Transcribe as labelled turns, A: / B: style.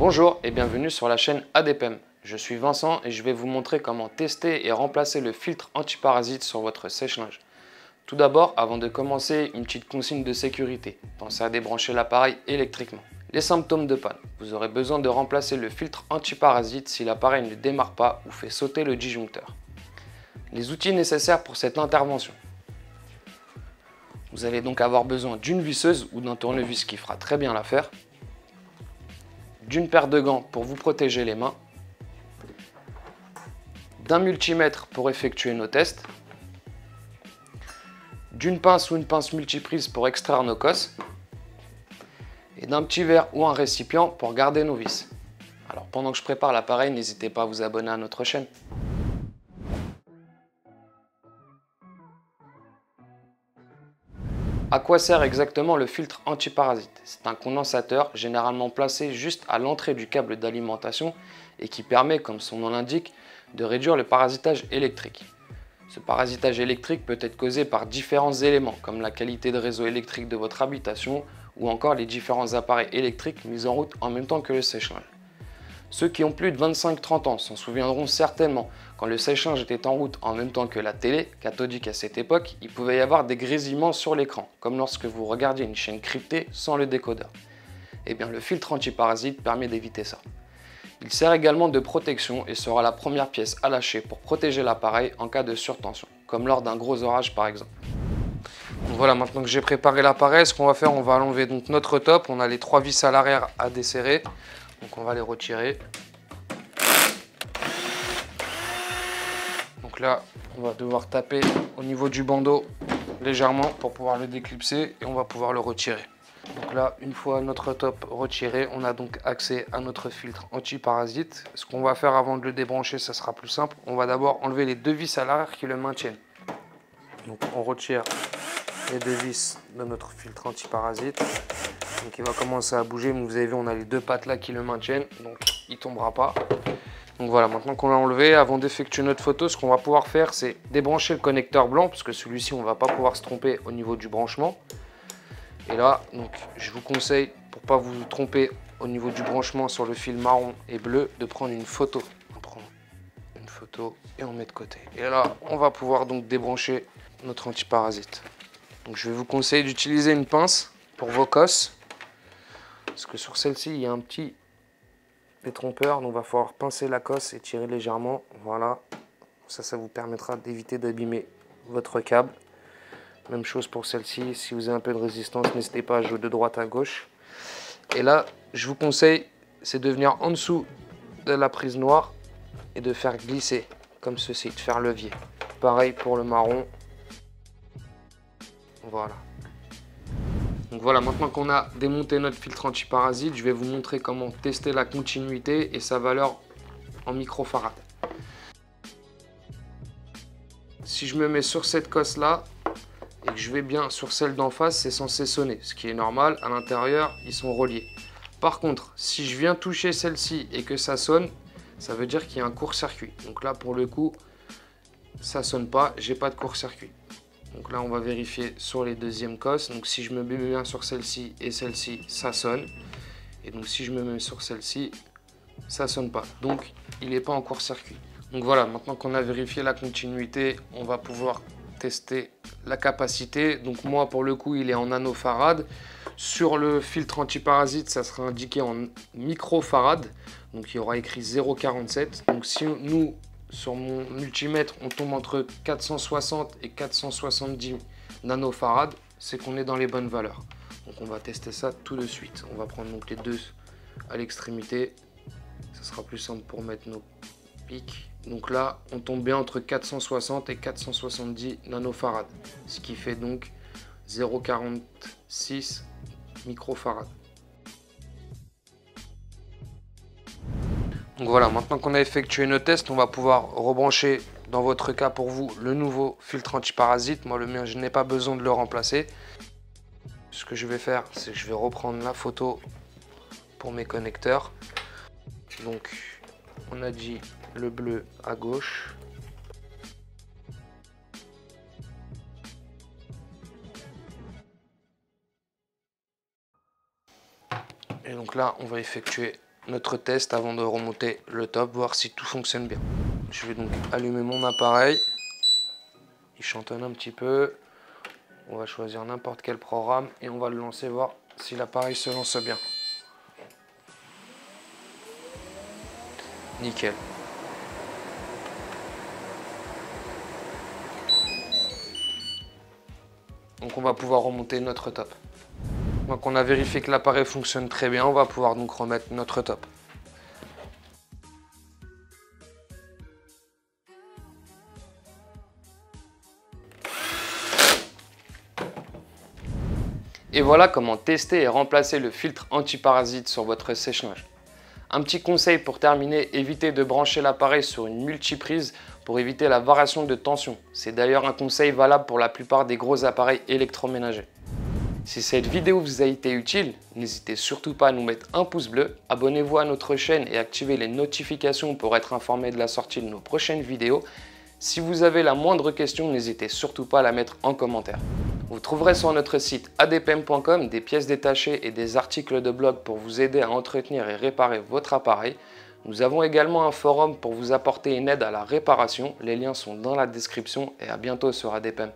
A: Bonjour et bienvenue sur la chaîne ADPM. Je suis Vincent et je vais vous montrer comment tester et remplacer le filtre antiparasite sur votre sèche-linge. Tout d'abord, avant de commencer, une petite consigne de sécurité. Pensez à débrancher l'appareil électriquement. Les symptômes de panne. Vous aurez besoin de remplacer le filtre antiparasite si l'appareil ne démarre pas ou fait sauter le disjoncteur. Les outils nécessaires pour cette intervention. Vous allez donc avoir besoin d'une visseuse ou d'un tournevis qui fera très bien l'affaire, d'une paire de gants pour vous protéger les mains, d'un multimètre pour effectuer nos tests, d'une pince ou une pince multiprise pour extraire nos cosses, et d'un petit verre ou un récipient pour garder nos vis. Alors pendant que je prépare l'appareil, n'hésitez pas à vous abonner à notre chaîne. À quoi sert exactement le filtre antiparasite? C'est un condensateur généralement placé juste à l'entrée du câble d'alimentation et qui permet, comme son nom l'indique, de réduire le parasitage électrique. Ce parasitage électrique peut être causé par différents éléments comme la qualité de réseau électrique de votre habitation ou encore les différents appareils électriques mis en route en même temps que le sèche-linge. Ceux qui ont plus de 25-30 ans s'en souviendront certainement, quand le sèche-linge était en route en même temps que la télé, cathodique à cette époque, il pouvait y avoir des grésillements sur l'écran, comme lorsque vous regardiez une chaîne cryptée sans le décodeur. Eh bien, le filtre antiparasite permet d'éviter ça. Il sert également de protection et sera la première pièce à lâcher pour protéger l'appareil en cas de surtension, comme lors d'un gros orage par exemple. Donc voilà, maintenant que j'ai préparé l'appareil, ce qu'on va faire, on va enlever donc notre top. On a les 3 vis à l'arrière à desserrer. Donc on va les retirer. Donc là, on va devoir taper au niveau du bandeau légèrement pour pouvoir le déclipser et on va pouvoir le retirer. Donc là, une fois notre top retiré, on a donc accès à notre filtre antiparasite. Ce qu'on va faire avant de le débrancher, ça sera plus simple. On va d'abord enlever les 2 vis à l'arrière qui le maintiennent. Donc on retire les 2 vis de notre filtre antiparasite. Donc il va commencer à bouger, mais vous avez vu, on a les 2 pattes là qui le maintiennent, donc il ne tombera pas. Donc voilà, maintenant qu'on l'a enlevé, avant d'effectuer notre photo, ce qu'on va pouvoir faire, c'est débrancher le connecteur blanc, parce que celui-ci, on ne va pas pouvoir se tromper au niveau du branchement. Et là, donc, je vous conseille, pour ne pas vous tromper au niveau du branchement sur le fil marron et bleu, de prendre une photo. On prend une photo et on met de côté. Et là, on va pouvoir donc débrancher notre antiparasite. Donc je vais vous conseiller d'utiliser une pince pour vos cosses. Parce que sur celle-ci, il y a un petit détrompeur, donc il va falloir pincer la cosse et tirer légèrement. Voilà, ça vous permettra d'éviter d'abîmer votre câble. Même chose pour celle-ci, si vous avez un peu de résistance, n'hésitez pas à jouer de droite à gauche. Et là, je vous conseille, c'est de venir en dessous de la prise noire et de faire glisser, comme ceci, de faire levier. Pareil pour le marron. Voilà. Donc voilà, maintenant qu'on a démonté notre filtre antiparasite, je vais vous montrer comment tester la continuité et sa valeur en microfarad. Si je me mets sur cette cosse là et que je vais bien sur celle d'en face, c'est censé sonner, ce qui est normal. À l'intérieur, ils sont reliés. Par contre, si je viens toucher celle-ci et que ça sonne, ça veut dire qu'il y a un court-circuit. Donc là, pour le coup, ça sonne pas, j'ai pas de court-circuit. Donc là, on va vérifier sur les deuxièmes cosses. Donc si je me mets bien sur celle-ci et celle-ci, ça sonne. Et donc si je me mets sur celle-ci, ça sonne pas. Donc il n'est pas en court-circuit. Donc voilà, maintenant qu'on a vérifié la continuité, on va pouvoir tester la capacité. Donc moi, pour le coup, il est en nanofarad. Sur le filtre antiparasite, ça sera indiqué en microfarad. Donc il y aura écrit 0,47. Donc si nous, sur mon multimètre, on tombe entre 460 et 470 nanofarad, c'est qu'on est dans les bonnes valeurs. Donc on va tester ça tout de suite. On va prendre donc les deux à l'extrémité. Ça sera plus simple pour mettre nos pics. Donc là, on tombe bien entre 460 et 470 nanofarad, ce qui fait donc 0,46 microfarad. Donc voilà, maintenant qu'on a effectué nos tests, on va pouvoir rebrancher, dans votre cas pour vous, le nouveau filtre antiparasite. Moi, le mien, je n'ai pas besoin de le remplacer. Ce que je vais faire, c'est que je vais reprendre la photo pour mes connecteurs. Donc, on a dit le bleu à gauche. Et donc là, on va effectuer notre test avant de remonter le top, voir si tout fonctionne bien. Je vais donc allumer mon appareil. Il chantonne un petit peu. On va choisir n'importe quel programme et on va le lancer, voir si l'appareil se lance bien. Nickel. Donc on va pouvoir remonter notre top. Donc on a vérifié que l'appareil fonctionne très bien, on va pouvoir donc remettre notre top. Et voilà comment tester et remplacer le filtre antiparasite sur votre sèche-linge. Un petit conseil pour terminer, évitez de brancher l'appareil sur une multiprise pour éviter la variation de tension. C'est d'ailleurs un conseil valable pour la plupart des gros appareils électroménagers. Si cette vidéo vous a été utile, n'hésitez surtout pas à nous mettre un pouce bleu, abonnez-vous à notre chaîne et activez les notifications pour être informé de la sortie de nos prochaines vidéos. Si vous avez la moindre question, n'hésitez surtout pas à la mettre en commentaire. Vous trouverez sur notre site adpm.com des pièces détachées et des articles de blog pour vous aider à entretenir et réparer votre appareil. Nous avons également un forum pour vous apporter une aide à la réparation. Les liens sont dans la description et à bientôt sur ADPM.